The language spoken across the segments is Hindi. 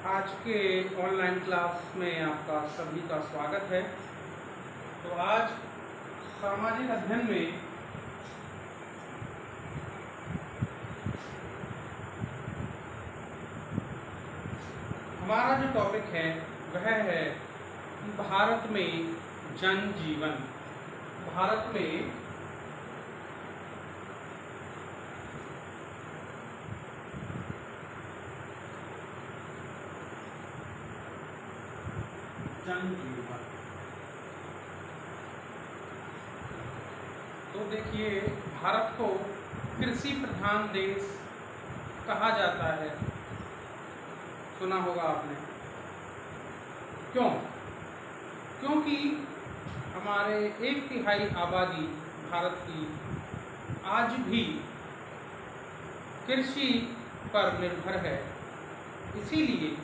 आज के ऑनलाइन क्लास में आपका सभी का स्वागत है। तो आज सामाजिक अध्ययन में हमारा जो टॉपिक है वह है भारत में जनजीवन। भारत में जनजीवन। तो देखिए, भारत को कृषि प्रधान देश कहा जाता है। सुना होगा आपने। क्यों? क्योंकि हमारे 1/3 आबादी भारत की आज भी कृषि पर निर्भर है। इसीलिए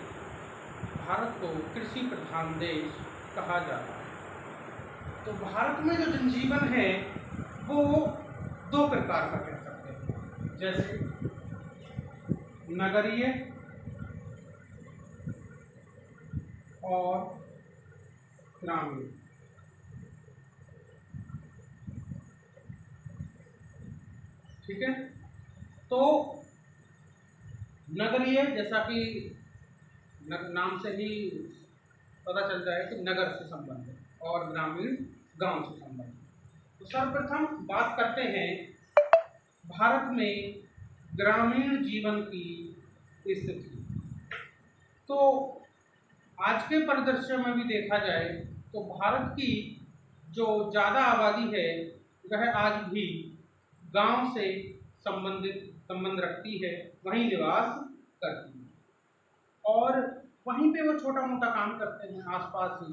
भारत को कृषि प्रधान देश कहा जाता है। तो भारत में जो जनजीवन है वो दो प्रकार का कह सकते हैं, जैसे नगरीय और ग्रामीण। ठीक है। तो नगरीय, जैसा कि नाम से ही पता चलता है कि नगर से संबंधित, और ग्रामीण गांव से संबंधित। तो सर्वप्रथम बात करते हैं भारत में ग्रामीण जीवन की स्थिति। तो आज के परिदृश्य में भी देखा जाए तो भारत की जो ज़्यादा आबादी है वह आज भी गांव से संबंध रखती है, वहीं निवास करती है और वहीं पे वो छोटा मोटा काम करते हैं, आसपास ही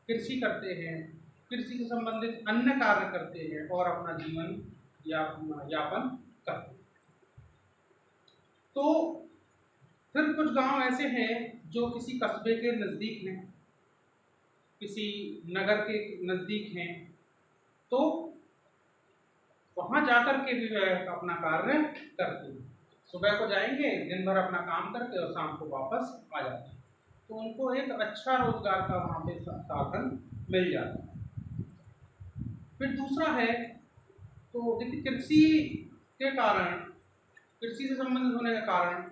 कृषि करते हैं, कृषि से संबंधित अन्य कार्य करते हैं और अपना जीवन यापन करते हैं। तो फिर कुछ गांव ऐसे हैं जो किसी कस्बे के नज़दीक हैं, किसी नगर के नज़दीक हैं, तो वहाँ जाकर के भी वह अपना कार्य करते हैं। सुबह को जाएंगे, दिन भर अपना काम करके और शाम को वापस आ जाते हैं। तो उनको एक अच्छा रोजगार का वहाँ पे साधन मिल जाता है। फिर दूसरा है, तो देखिए कृषि के कारण, कृषि से संबंधित होने के कारण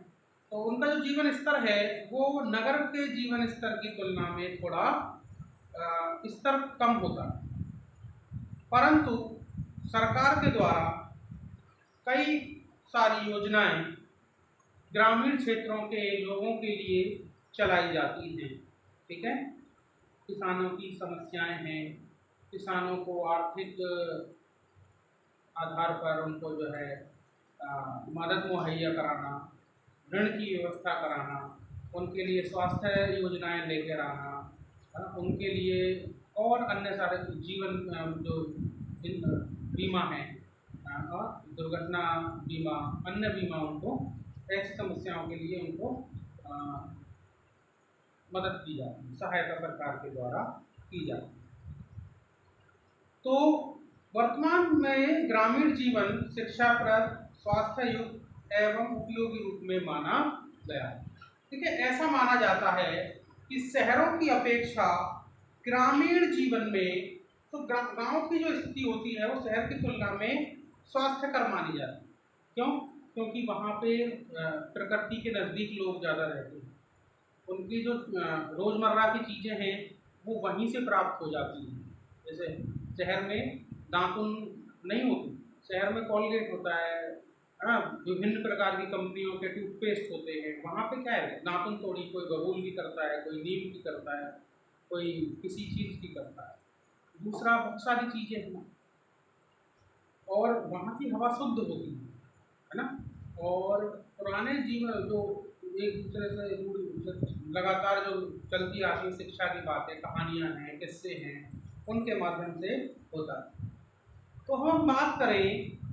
तो उनका जो जीवन स्तर है वो नगर के जीवन स्तर की तुलना में थोड़ा स्तर कम होता है, परंतु सरकार के द्वारा कई सारी योजनाएं ग्रामीण क्षेत्रों के लोगों के लिए चलाई जाती हैं। ठीक है। किसानों की समस्याएं हैं, किसानों को आर्थिक आधार पर उनको जो है मदद मुहैया कराना, ऋण की व्यवस्था कराना, उनके लिए स्वास्थ्य योजनाएं लेकर आना, उनके लिए और अन्य सारे जीवन जो बीमा है, दुर्घटना बीमा, अन्य बीमा, उनको ऐसी समस्याओं के लिए उनको मदद की जाती है, सहायता सरकार के द्वारा की जाती है। तो वर्तमान में ग्रामीण जीवन शिक्षाप्रद, स्वास्थ्य युक्त एवं उपयोगी रूप में माना गया है। ठीक है। ऐसा माना जाता है कि शहरों की अपेक्षा ग्रामीण जीवन में तो गांव की जो स्थिति होती है वो शहर की तुलना में स्वास्थ्यकर मानी जाती है। क्यों? क्योंकि वहाँ पे प्रकृति के नज़दीक लोग ज़्यादा रहते हैं, उनकी जो रोज़मर्रा की चीज़ें हैं वो वहीं से प्राप्त हो जाती हैं। जैसे शहर में दातुन नहीं होती, शहर में कॉलगेट होता है, विभिन्न प्रकार की कंपनियों के टूथपेस्ट होते हैं। वहाँ पे क्या है, दातुन थोड़ी, कोई बबूल की करता है, कोई नीम की करता है, कोई किसी चीज़ की करता है, दूसरा बहुत सारी चीज़ें हैं। और वहाँ की हवा शुद्ध होती है ना। और पुराने जीवन जो एक दूसरे से लगातार जो चलती आती शिक्षा की बातें, कहानियाँ हैं, किस्से हैं, उनके माध्यम से होता है। तो हम बात करें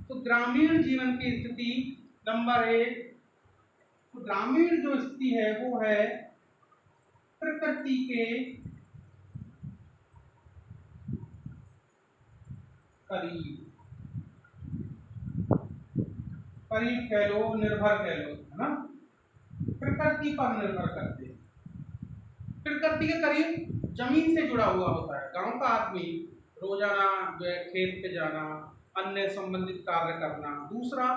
तो ग्रामीण जीवन की स्थिति नंबर 1, तो ग्रामीण जो स्थिति है वो है प्रकृति के करीब कह लो, निर्भर कह लो, है ना, प्रकृति पर निर्भर करते हैं। प्रकृति के करीब जमीन से जुड़ा हुआ होता है। गांव का आदमी रोजाना जो है खेत पे जाना, अन्य संबंधित कार्य करना। दूसरा,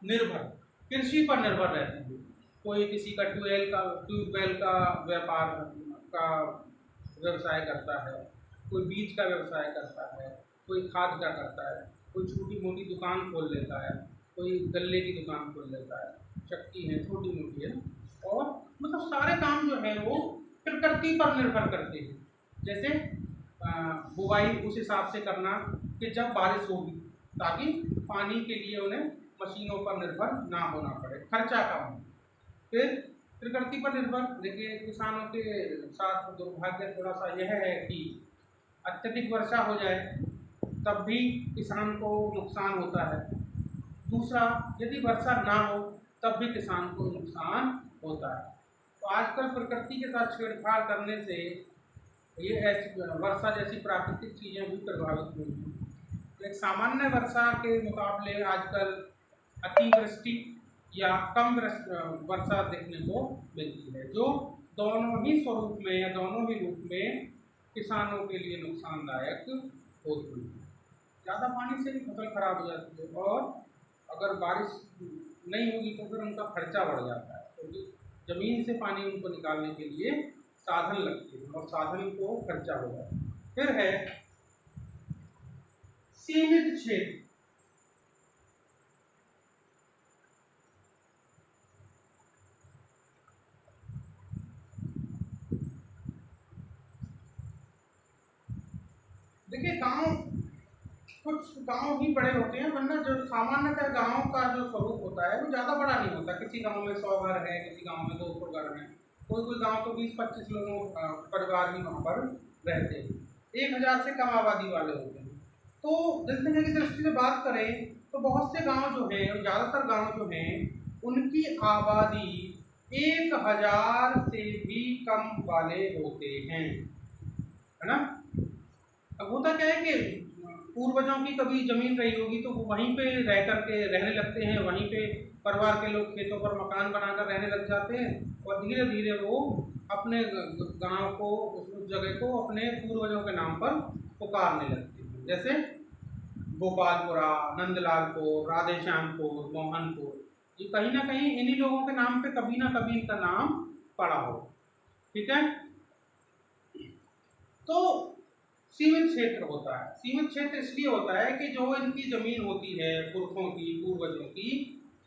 निर्भर कृषि पर निर्भर रहते हैं। कोई किसी का ट्यूबवेल का व्यापार का व्यवसाय करता है, कोई बीज का व्यवसाय करता है, कोई खाद का करता है, कोई छोटी मोटी दुकान खोल लेता है, कोई गल्ले की दुकान खोल लेता है, चक्की है छोटी मोटी है। और मतलब सारे काम जो है वो प्रकृति पर निर्भर करते हैं। जैसे बुवाई उस हिसाब से करना कि जब बारिश होगी, ताकि पानी के लिए उन्हें मशीनों पर निर्भर ना होना पड़े, खर्चा कम हो। फिर प्रकृति पर निर्भर, देखिए किसानों के साथ दुर्भाग्य थोड़ा सा यह है कि अत्यधिक वर्षा हो जाए तब भी किसान को नुकसान होता है। दूसरा, यदि वर्षा ना हो तब भी किसान को नुकसान होता है। तो आजकल प्रकृति के साथ छेड़छाड़ करने से ये ऐसी वर्षा जैसी प्राकृतिक चीज़ें भी प्रभावित हुई हैं। एक सामान्य वर्षा के मुकाबले आजकल अतिवृष्टि या कम वर्षा देखने को मिलती है, जो दोनों ही स्वरूप में या दोनों ही रूप में किसानों के लिए नुकसानदायक होती है। ज़्यादा पानी से भी फसल खराब हो जाती है, और अगर बारिश नहीं होगी तो फिर उनका खर्चा बढ़ जाता है, क्योंकि ज़मीन से पानी उनको निकालने के लिए साधन लगते हैं और साधन को खर्चा हो जाता है। फिर है सीमित क्षेत्र। देखिए कुछ गांव ही बड़े होते हैं, वरना जो सामान्यतः गांव का जो स्वरूप होता है वो ज़्यादा बड़ा नहीं होता। किसी गांव में 100 घर है, किसी गांव में 200 घर हैं, कोई गांव तो 20-25 लोगों परिवार ही वहाँ पर रहते हैं। 1000 से कम आबादी वाले होते हैं। तो जनसंख्या की दृष्टि से बात करें तो बहुत से गाँव जो हैं, ज़्यादातर गाँव जो हैं, उनकी आबादी 1000 से भी कम वाले होते हैं, है ना। अब होता क्या है कि पूर्वजों की कभी जमीन रही होगी तो वो वहीं पे रह करके रहने लगते हैं, वहीं पे परिवार के लोग खेतों पर मकान बनाकर रहने लग जाते हैं, और धीरे धीरे वो अपने गांव को, उस जगह को अपने पूर्वजों के नाम पर पुकारने लगते हैं। जैसे गोपालपुरा, नंदलालपुर, राधेश्यामपुर, मोहनपुर, ये कहीं ना कहीं इन्हीं लोगों के नाम पे कभी ना कभी इनका नाम पड़ा हो। ठीक है। तो सीमित क्षेत्र होता है। सीमित क्षेत्र इसलिए होता है कि जो इनकी जमीन होती है पुरखों की, पूर्वजों की,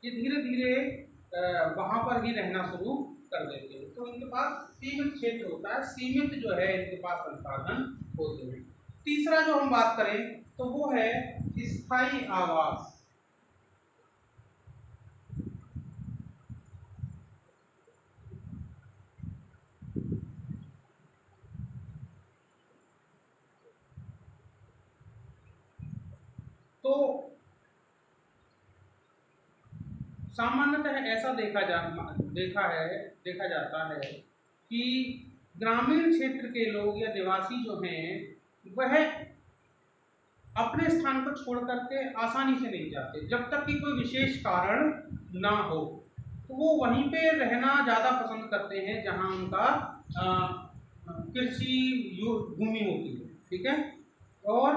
ये धीरे धीरे वहाँ पर ही रहना शुरू कर देते हैं। तो इनके पास सीमित क्षेत्र होता है, सीमित जो है इनके पास संसाधन होते हैं। तीसरा जो हम बात करें तो वो है स्थायी आवास। तो सामान्यतः ऐसा देखा जाता है कि ग्रामीण क्षेत्र के लोग या निवासी जो हैं वह अपने स्थान को छोड़ करके आसानी से नहीं जाते। जब तक कि कोई विशेष कारण ना हो तो वो वहीं पे रहना ज़्यादा पसंद करते हैं जहाँ उनका कृषि भूमि होती है। ठीक है। और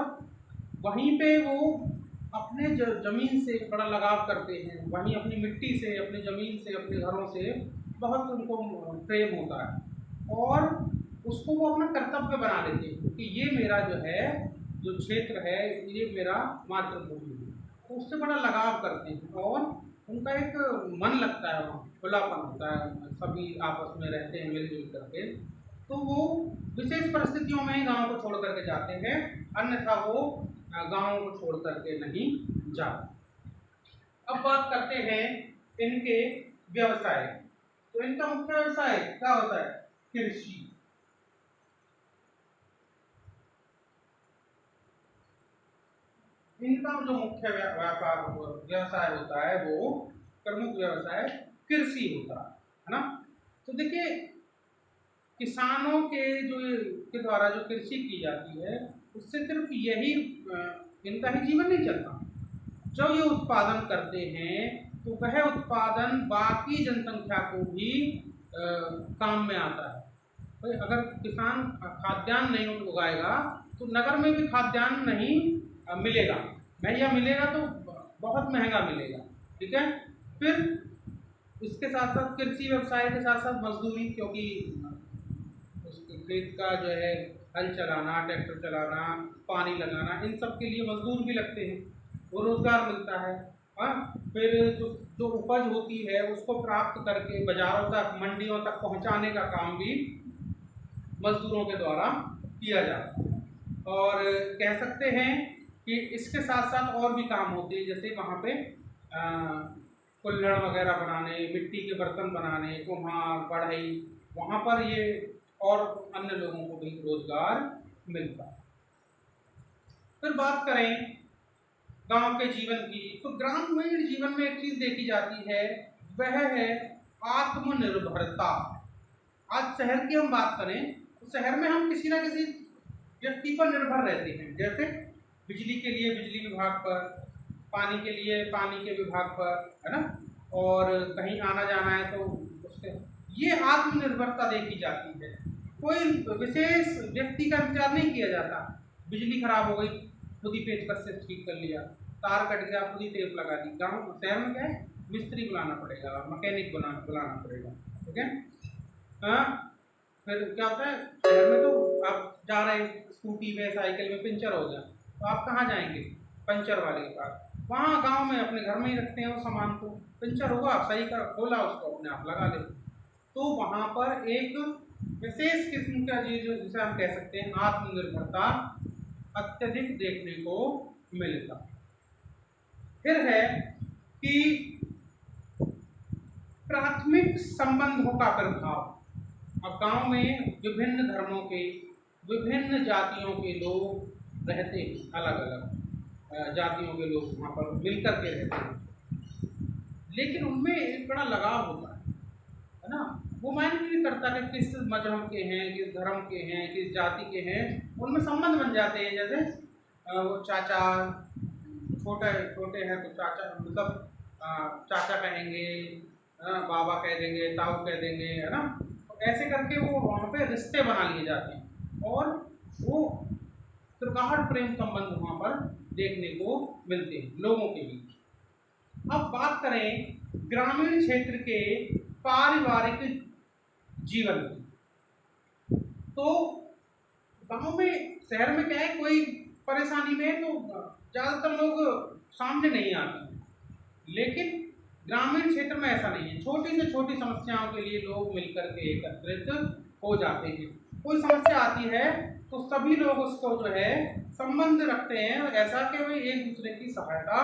वहीं पे वो अपने ज़मीन से बड़ा लगाव करते हैं, वहीं अपनी मिट्टी से, अपनी ज़मीन से, अपने घरों से बहुत उनको प्रेम होता है, और उसको वो अपना कर्तव्य बना लेते हैं कि ये मेरा जो है जो क्षेत्र है ये मेरा मातृभूमि है। तो उससे बड़ा लगाव करते हैं और उनका एक मन लगता है, वहाँ खुलापन होता है, सभी आपस में रहते हैं मिलजुल करके। तो वो विशेष परिस्थितियों में ही गाँव को छोड़ करके जाते हैं, अन्यथा वो गाँव को छोड़ करके नहीं जाते। अब बात करते हैं इनके व्यवसाय। तो इनका मुख्य व्यवसाय क्या होता है? कृषि। इनका जो मुख्य व्यापार व्यवसाय होता है वो प्रमुख व्यवसाय कृषि होता है ना। तो देखिए किसानों के द्वारा जो कृषि की जाती है उससे सिर्फ यही इनका ही जीवन नहीं चलता। जब ये उत्पादन करते हैं तो वह उत्पादन बाकी जनसंख्या को भी काम में आता है। भाई अगर किसान खाद्यान्न नहीं उगाएगा तो नगर में भी खाद्यान्न नहीं मिलेगा, महंगा मिलेगा तो बहुत महंगा मिलेगा। ठीक है। फिर इसके साथ साथ कृषि व्यवसाय के साथ साथ मजदूरी, क्योंकि उसके खेत का जो है हल चलाना, ट्रैक्टर चलाना, पानी लगाना, इन सब के लिए मजदूर भी लगते हैं, वो रोजगार मिलता है। हाँ, फिर जो उपज होती है उसको प्राप्त करके बाजारों तक, मंडियों तक पहुंचाने का काम भी मजदूरों के द्वारा किया जाता है। और कह सकते हैं कि इसके साथ साथ और भी काम होते हैं, जैसे वहाँ पे कुल्हड़ वगैरह बनाने, मिट्टी के बर्तन बनाने, कुम्हार, बढ़ई, वहाँ पर ये और अन्य लोगों को भी रोजगार मिलता है। फिर बात करें गांव के जीवन की, तो ग्रामीण जीवन में एक चीज देखी जाती है, वह है आत्मनिर्भरता। आज शहर की हम बात करें तो शहर में हम किसी ना किसी व्यक्ति पर निर्भर रहते हैं, जैसे बिजली के लिए बिजली विभाग पर, पानी के लिए पानी के विभाग पर, है ना, और कहीं आना जाना है तो उसके, ये आत्मनिर्भरता देखी जाती है। कोई विशेष व्यक्ति का इंतजार नहीं किया जाता। बिजली खराब हो गई, खुद ही पेचकस से ठीक कर लिया, तार कट गया, खुद ही टेप लगा दी। गाँव शहर में क्या है, मिस्त्री बुलाना पड़ेगा, मैकेनिक बुलाना पड़ेगा। ठीक है। हाँ, फिर क्या होता है, शहर में तो आप जा रहे हैं स्कूटी में, साइकिल में, पंचर हो गया तो आप कहाँ जाएंगे, पंचर वाले के पास। वहाँ गांव में अपने घर में ही रखते हैं वो सामान को, पंचर हुआ सही कर, खोला उसको, अपने आप लगा ले। तो वहाँ पर एक विशेष किस्म का चीज जिसे हम कह सकते हैं आत्मनिर्भरता अत्यधिक देखने को मिलता। फिर है कि प्राथमिक संबंधों का प्रभाव। अब गांव में विभिन्न धर्मों के, विभिन्न जातियों के लोग रहते हैं, अलग अलग जातियों के लोग वहाँ पर मिलकर के रहते हैं, लेकिन उनमें एक बड़ा लगाव होता है ना। वो मायने नहीं करता कि किस मजहब के हैं, किस धर्म के हैं, किस जाति के हैं, उनमें संबंध बन जाते हैं। जैसे वो चाचा, छोटे छोटे हैं तो चाचा, मतलब चाचा कहेंगे, बाबा कह देंगे, ताऊ कह देंगे, है ना। तो ऐसे करके वो वहाँ पे रिश्ते बना लिए जाते हैं और वो प्रगाढ़ प्रेम संबंध वहाँ पर देखने को मिलते हैं लोगों के बीच। अब बात करें ग्रामीण क्षेत्र के पारिवारिक जीवन की, तो गांव में, शहर में क्या है, कोई परेशानी में तो ज़्यादातर लोग सामने नहीं आते, लेकिन ग्रामीण क्षेत्र में ऐसा नहीं है। छोटी से छोटी समस्याओं के लिए लोग मिलकर के एकत्रित हो जाते हैं। कोई समस्या आती है तो सभी लोग उसको जो है संबंध रखते हैं, ऐसा कि वे एक दूसरे की सहायता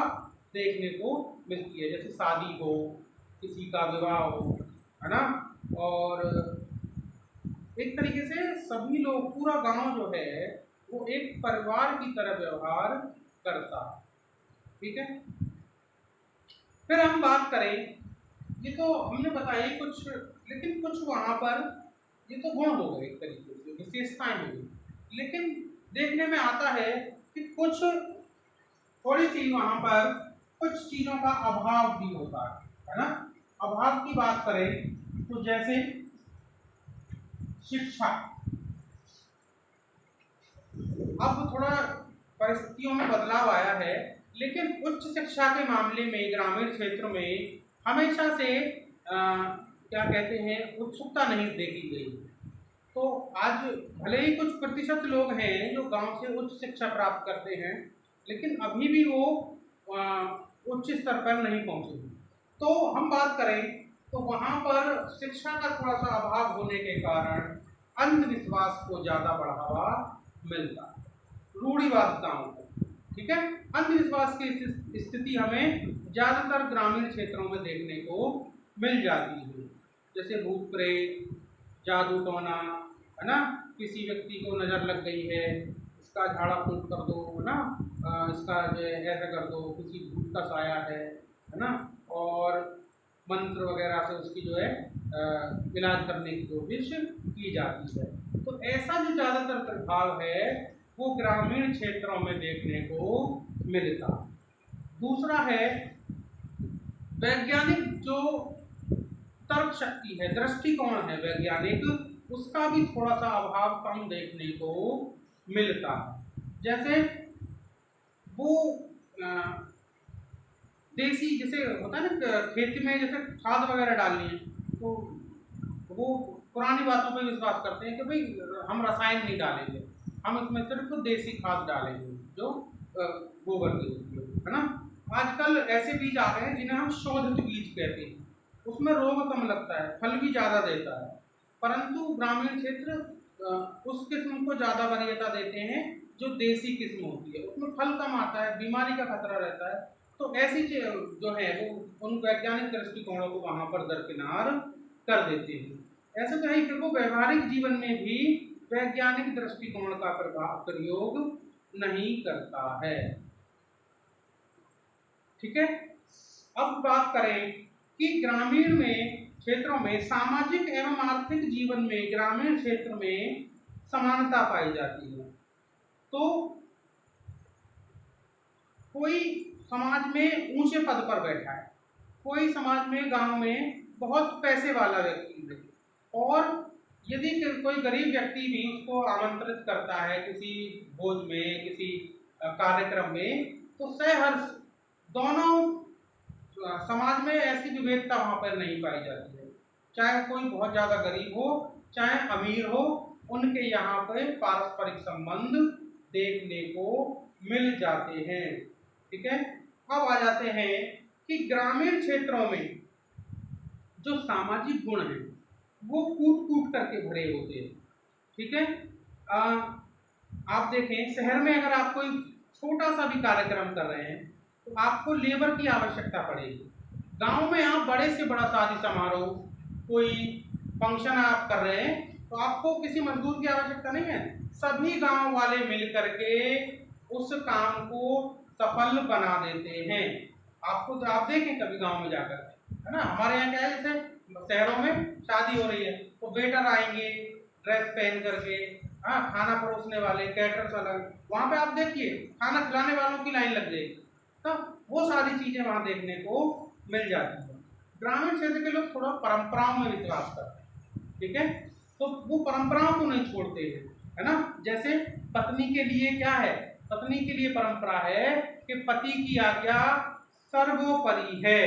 देखने को मिलती है। जैसे शादी हो, किसी का विवाह हो, है ना, और एक तरीके से सभी लोग, पूरा गांव जो है वो एक परिवार की तरह व्यवहार करता है। ठीक है। फिर हम बात करें, ये तो हमने बताई कुछ, लेकिन कुछ वहाँ पर ये तो गुण हो गए, एक तरीके से विशेषताएं हो गई, लेकिन देखने में आता है कि कुछ थोड़ी सी वहाँ पर कुछ चीज़ों का अभाव भी होता है ना। अभाव की बात करें तो जैसे शिक्षा, अब थोड़ा परिस्थितियों में बदलाव आया है, लेकिन उच्च शिक्षा के मामले में ग्रामीण क्षेत्र में हमेशा से क्या कहते हैं, उत्सुकता नहीं देखी गई। तो आज भले ही कुछ प्रतिशत लोग हैं जो गांव से उच्च शिक्षा प्राप्त करते हैं, लेकिन अभी भी वो उच्च स्तर पर नहीं पहुंचे। तो हम बात करें तो वहाँ पर शिक्षा का थोड़ा सा अभाव होने के कारण अंधविश्वास को ज़्यादा बढ़ावा मिलता है, रूढ़िवादिताओं को। ठीक है। अंधविश्वास की स्थिति हमें ज़्यादातर ग्रामीण क्षेत्रों में देखने को मिल जाती है, जैसे भूत प्रेत, जादू टोना, है ना, किसी व्यक्ति को नज़र लग गई है, इसका झाड़ा फूंक कर दो, है ना, इसका जो ऐसा कर दो, किसी भूत का साया है ना, और मंत्र वगैरह से उसकी जो है इलाज करने की कोशिश की जाती है। तो ऐसा जो ज़्यादातर प्रभाव है वो ग्रामीण क्षेत्रों में देखने को मिलता। दूसरा है वैज्ञानिक जो तर्क शक्ति है, दृष्टिकोण है वैज्ञानिक, उसका भी थोड़ा सा अभाव कम देखने को मिलता है। जैसे वो देसी जैसे होता है ना, खेती में जैसे खाद वगैरह डालनी है तो वो पुरानी बातों पे विश्वास करते हैं कि भाई हम रसायन नहीं डालेंगे, हम इसमें सिर्फ देसी खाद डालेंगे जो गोबर की होती है ना। आजकल ऐसे बीज आ गए हैं जिन्हें हम शोधित बीज कहते हैं, उसमें रोग कम लगता है, फल भी ज़्यादा देता है, परंतु ग्रामीण क्षेत्र उस किस्म को ज़्यादा वरीयता देते हैं जो देसी किस्म होती है, उसमें फल कम आता है, बीमारी का खतरा रहता है। तो ऐसी जो है वो उन वैज्ञानिक दृष्टिकोणों को वहाँ पर दरकिनार कर देते हैं। ऐसे तो है कि वो व्यवहारिक जीवन में भी वैज्ञानिक दृष्टिकोण का प्रयोग नहीं करता है। ठीक है, अब बात करें कि ग्रामीण में क्षेत्रों में सामाजिक एवं आर्थिक जीवन में ग्रामीण क्षेत्र में समानता पाई जाती है। तो कोई समाज में ऊंचे पद पर बैठा है, कोई समाज में गांव में बहुत पैसे वाला व्यक्ति है, और यदि कोई गरीब व्यक्ति भी उसको आमंत्रित करता है किसी भोज में, किसी कार्यक्रम में, तो सहर्ष दोनों समाज में ऐसी विभेदता वहाँ पर नहीं पाई जाती है। चाहे कोई बहुत ज़्यादा गरीब हो चाहे अमीर हो, उनके यहाँ पर पारस्परिक संबंध देखने को मिल जाते हैं। ठीक है, अब आ जाते हैं कि ग्रामीण क्षेत्रों में जो सामाजिक गुण हैं वो कूट कूट करके भरे होते हैं। ठीक है, आप देखें शहर में अगर आप कोई छोटा सा भी कार्यक्रम कर रहे हैं तो आपको लेबर की आवश्यकता पड़ेगी। गांव में आप बड़े से बड़ा शादी समारोह, कोई फंक्शन आप कर रहे हैं तो आपको किसी मजदूर की आवश्यकता नहीं है, सभी गांव वाले मिल करके उस काम को सफल बना देते हैं। आपको तो आप देखें कभी गांव में जाकर, है ना, हमारे यहाँ क्या है, जैसे शहरों में शादी हो रही है तो वेटर आएंगे ड्रेस पहन करके, हाँ, खाना परोसने वाले कैटरर्स अलग, वहाँ पे आप देखिए खाना खिलाने वालों की लाइन लग जाएगी। तो वो सारी चीजें वहाँ देखने को मिल जाती है। ग्रामीण क्षेत्र के लोग थोड़ा परंपराओं में विश्वास करते हैं। ठीक है, तो वो परंपराओं को नहीं छोड़ते हैं, है ना। जैसे पत्नी के लिए क्या है, पत्नी के लिए परंपरा है कि पति की आज्ञा सर्वोपरि है।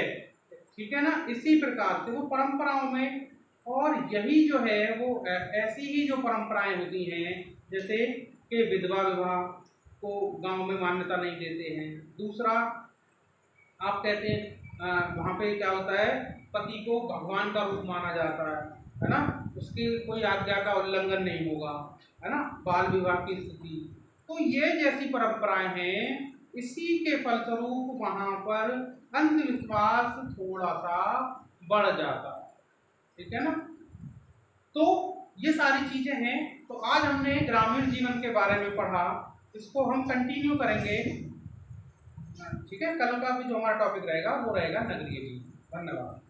ठीक है ना, इसी प्रकार से वो परंपराओं में, और यही जो है वो ऐसी ही जो परंपराएं होती हैं जैसे कि विधवा विवाह को गांव में मान्यता नहीं देते हैं। दूसरा आप कहते हैं वहाँ पे क्या होता है, पति को भगवान का रूप माना जाता है ना, उसकी कोई आज्ञा का उल्लंघन नहीं होगा, है ना, बाल विवाह की स्थिति। तो ये जैसी परंपराएं हैं, इसी के फलस्वरूप वहाँ पर अंधविश्वास थोड़ा सा बढ़ जाता है। ठीक है ना, तो ये सारी चीजें हैं। तो आज हमने ग्रामीण जीवन के बारे में पढ़ा, इसको हम कंटिन्यू करेंगे। ठीक है, कल का भी जो हमारा टॉपिक रहेगा वो रहेगा नगरीय जीवन। धन्यवाद।